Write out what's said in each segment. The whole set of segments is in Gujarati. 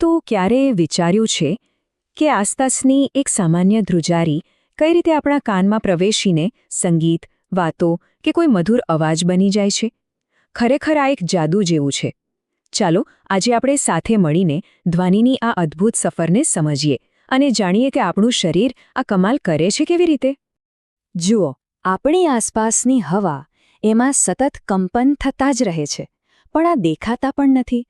તો ક્યારે વિચાર્યું છે કે આસપાસની એક સામાન્ય ધ્રુજારી કઈ રીતે આપણા કાનમાં પ્રવેશીને સંગીત, વાતો કે કોઈ મધુર અવાજ બની જાય છે? ખરેખર આ એક જાદુ જેવું છે. ચાલો આજે આપણે સાથે મળીને ધ્વનિની આ અદ્ભુત સફરને સમજીએ અને જાણીએ કે આપણું શરીર આ કમાલ કરે છે કેવી રીતે. જુઓ, આપણી આસપાસની હવા એમાં સતત કંપન થતા જ રહે છે, પણ આ દેખાતા પણ નથી.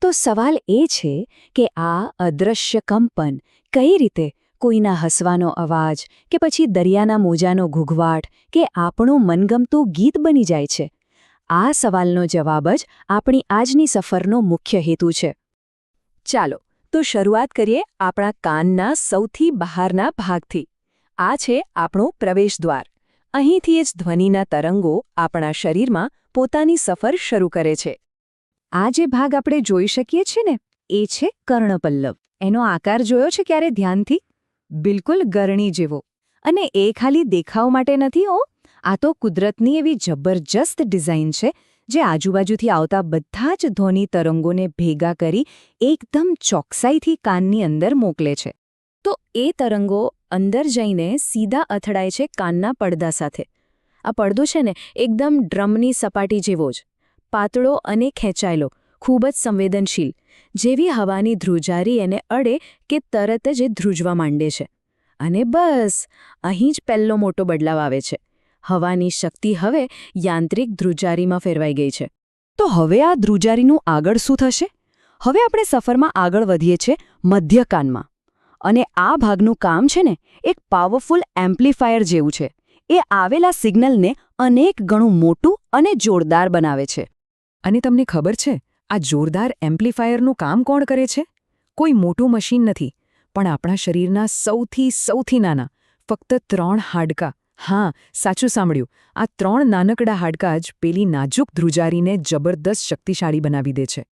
તો સવાલ એ છે કે આ અદૃશ્ય કંપન કઈ રીતે કોઈના હસવાનો અવાજ કે પછી દરિયાના મોજાનો ઘૂઘવાટ કે આપણું મનગમતું ગીત બની જાય છે? આ સવાલનો જવાબ જ આપણી આજની સફરનો મુખ્ય હેતુ છે. ચાલો તો શરૂઆત કરીએ આપણા કાનના સૌથી બહારના ભાગથી. આ છે આપણો પ્રવેશદ્વાર. અહીંથી જ ધ્વનિના તરંગો આપણા શરીરમાં પોતાની સફર શરૂ કરે છે. આ જે ભાગ આપણે જોઈ શકીએ છીએ ને, એ છે કર્ણપલ્લવ. એનો આકાર જોયો છે ક્યારે ધ્યાનથી? બિલકુલ ગરણી જેવો. અને એ ખાલી દેખાવ માટે નથી હો, આ તો કુદરતની એવી જબરજસ્ત ડિઝાઇન છે જે આજુબાજુથી આવતા બધા જ ધ્વનિ તરંગોને ભેગા કરી એકદમ ચોકસાઈથી કાનની અંદર મોકલે છે. તો એ તરંગો અંદર જઈને સીધા અથડાય છે કાનના પડદા સાથે. આ પડદો છે ને એકદમ ડ્રમની સપાટી જેવો જ, પાતળો અને ખેંચાયેલો, ખૂબ જ સંવેદનશીલ. જેવી હવાની ધ્રુજારી એને અડે કે તરત જ એ ધ્રુજવા માંડે છે. અને બસ અહીં જ પહેલો મોટો બદલાવ આવે છે. હવાની શક્તિ હવે યાંત્રિક ધ્રુજારીમાં ફેરવાઈ ગઈ છે. તો હવે આ ધ્રુજારીનું આગળ શું થશે? હવે આપણે સફરમાં આગળ વધીએ છીએ મધ્ય કાનમાં. અને આ ભાગનું કામ છે ને એક પાવરફુલ એમ્પ્લીફાયર જેવું છે. એ આવેલા સિગ્નલને અનેક ગણું મોટું અને જોરદાર બનાવે છે. અને તમને ખબર છે, આ જોરદાર એમ્પ્લીફાયરનું કામ કોણ કરે છે? કોઈ મોટું મશીન નથી, પણ આપણા શરીરના સૌથી નાના, ફક્ત 3 હાડકાં. હા, સાચું સાંભળ્યું. આ 3 નાનકડા હાડકાં જ પેલી નાજુક ધ્રુજારીને જબરદસ્ત શક્તિશાળી બનાવી દે છે.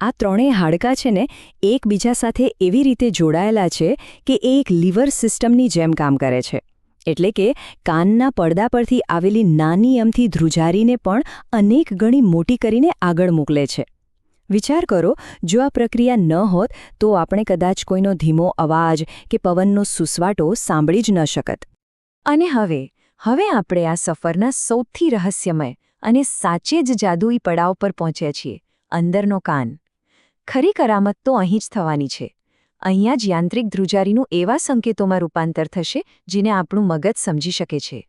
આ 3 હાડકાં છે ને એકબીજા સાથે એવી રીતે જોડાયેલા છે કે એ એક લીવર સિસ્ટમની જેમ કામ કરે છે. એટલે કે કાનના પડદા પરથી આવેલી નાની અમથી ધ્રુજારીને પણ અનેક ગણી મોટી કરીને આગળ મોકલે છે. વિચાર કરો, જો આ પ્રક્રિયા ન હોત તો આપણે કદાચ કોઈનો ધીમો અવાજ કે પવનનો સુસવાટો સાંભળી જ ન શકત. અને હવે આપણે આ સફરના સૌથી રહસ્યમય અને સાચે જ જાદુઈ પડાવ પર પહોંચ્યા છીએ, અંદરનો કાન. ખરી કરામત તો અહીં જ થવાની છે. અહીંયા જ યાંત્રિક ધ્રુજારીનું એવા સંકેતોમાં રૂપાંતર થશે જેને આપણું મગજ સમજી શકે છે.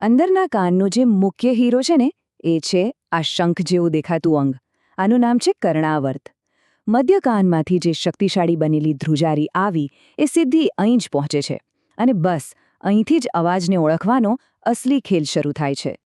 અંદરના કાનનો જે મુખ્ય હીરો છે ને, એ છે આ શંખ જેવું દેખાતું અંગ. આનું નામ છે કર્ણાવર્ત. મધ્ય કાનમાંથી જે શક્તિશાળી બનેલી ધ્રુજારી આવી એ સીધી અહીં જ પહોંચે છે. અને બસ અહીંથી જ અવાજને ઓળખવાનો અસલી ખેલ શરૂ થાય છે.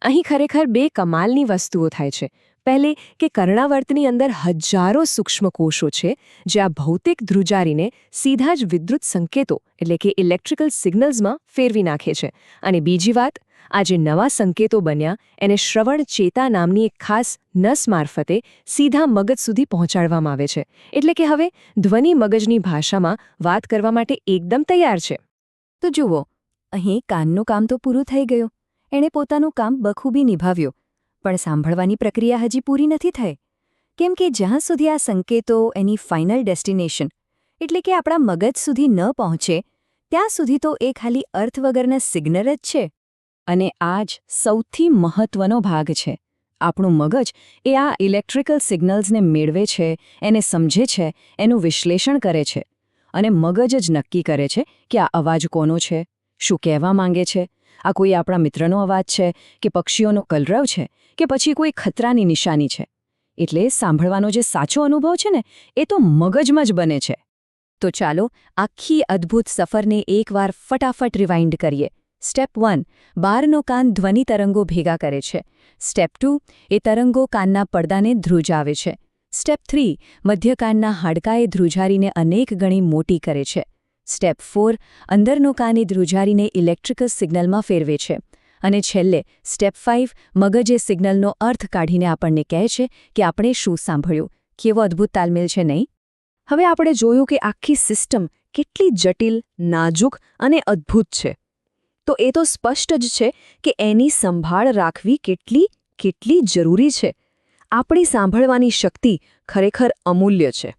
અહીં ખરેખર 2 કમાલની વસ્તુઓ થાય છે. પહેલે કે કર્ણાવર્તની અંદર હજારો સૂક્ષ્મ કોષો છે જે આ ભૌતિક ધ્રુજારીને સીધા જ વિદ્યુત સંકેતો એટલે કે ઇલેક્ટ્રિકલ સિગ્નલ્સમાં ફેરવી નાખે છે. અને બીજી વાત, આ જે નવા સંકેતો બન્યા એને શ્રવણ ચેતા નામની એક ખાસ નસ મારફતે સીધા મગજ સુધી પહોંચાડવામાં આવે છે. એટલે કે હવે ધ્વનિ મગજની ભાષામાં વાત કરવા માટે એકદમ તૈયાર છે. તો જુઓ, અહીં કાનનું કામ તો પૂરું થઈ ગયું. એણે પોતાનું કામ બખૂબી નિભાવ્યું. પણ સાંભળવાની પ્રક્રિયા હજી પૂરી નથી થઈ. કેમ કે જ્યાં સુધી આ સંકેતો એની ફાઇનલ ડેસ્ટિનેશન એટલે કે આપણા મગજ સુધી ન પહોંચે ત્યાં સુધી તો એ ખાલી અર્થ વગરના સિગ્નલ જ છે. અને આ જ સૌથી મહત્વનો ભાગ છે. આપણું મગજ એ આ ઇલેક્ટ્રિકલ સિગ્નલ્સને મેળવે છે, એને સમજે છે, એનું વિશ્લેષણ કરે છે. અને મગજ જ નક્કી કરે છે કે આ અવાજ કોનો છે, શું કહેવા માંગે છે. આ કોઈ આપણા મિત્રનો અવાજ છે કે પક્ષીઓનો કલરવ છે કે પછી કોઈ ખતરાની નિશાની છે. એટલે સાંભળવાનો જે સાચો અનુભવ છે ને, એ તો મગજમાં જ બને છે. તો ચાલો આખી અદ્ભુત સફરને એકવાર ફટાફટ રિવાઇન્ડ કરીએ. સ્ટેપ 1, બહારનો કાન ધ્વનિ તરંગો ભેગા કરે છે. સ્ટેપ 2, એ તરંગો કાનના પડદાને ધ્રુજાવે છે. સ્ટેપ 3, મધ્ય કાનના હાડકાએ ધ્રુજારીને અનેક ગણી મોટી કરે છે. સ્ટેપ 4, અંદરનો કાન એ ધ્રુજારીને ઇલેક્ટ્રિકલ સિગ્નલમાં ફેરવે છે. અને છેલ્લે સ્ટેપ 5, મગજ એ સિગ્નલનો અર્થ કાઢીને આપણને કહે છે કે આપણે શું સાંભળ્યું. કેવો અદ્ભુત તાલમેલ છે નહીં? હવે આપણે જોયું કે આખી સિસ્ટમ કેટલી જટિલ, નાજુક અને અદ્ભુત છે. તો એ તો સ્પષ્ટ જ છે કે એની સંભાળ રાખવી કેટલી જરૂરી છે. આપણી સાંભળવાની શક્તિ ખરેખર અમૂલ્ય છે.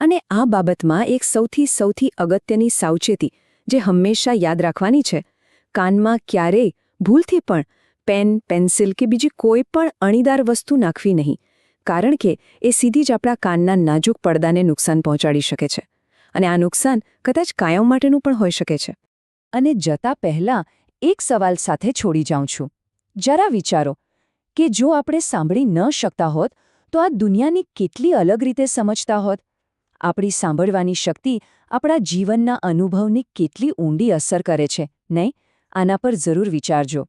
અને આ બાબતમાં એક સૌથી અગત્યની સાવચેતી જે હંમેશા યાદ રાખવાની છે, કાનમાં ક્યારેય ભૂલથી પણ પેન, પેન્સિલ કે બીજી કોઈ પણ અણીદાર વસ્તુ નાખવી નહીં, કારણ કે એ સીધી જ આપણા કાનના નાજુક પડદાને નુકસાન પહોંચાડી શકે છે. અને આ નુકસાન કદાચ કાયમ માટેનું પણ હોઈ શકે છે. અને જતા પહેલાં એક સવાલ સાથે છોડી જાઉં છું. જરા વિચારો કે જો આપણે સાંભળી ન શકતા હોત તો આ દુનિયાની કેટલી અલગ રીતે સમજતા હોત. આપણી સાંભળવાની શક્તિ આપણા જીવનના અનુભવની કેટલી ઊંડી અસર કરે છે, નહીં? આના પર જરૂર વિચારજો.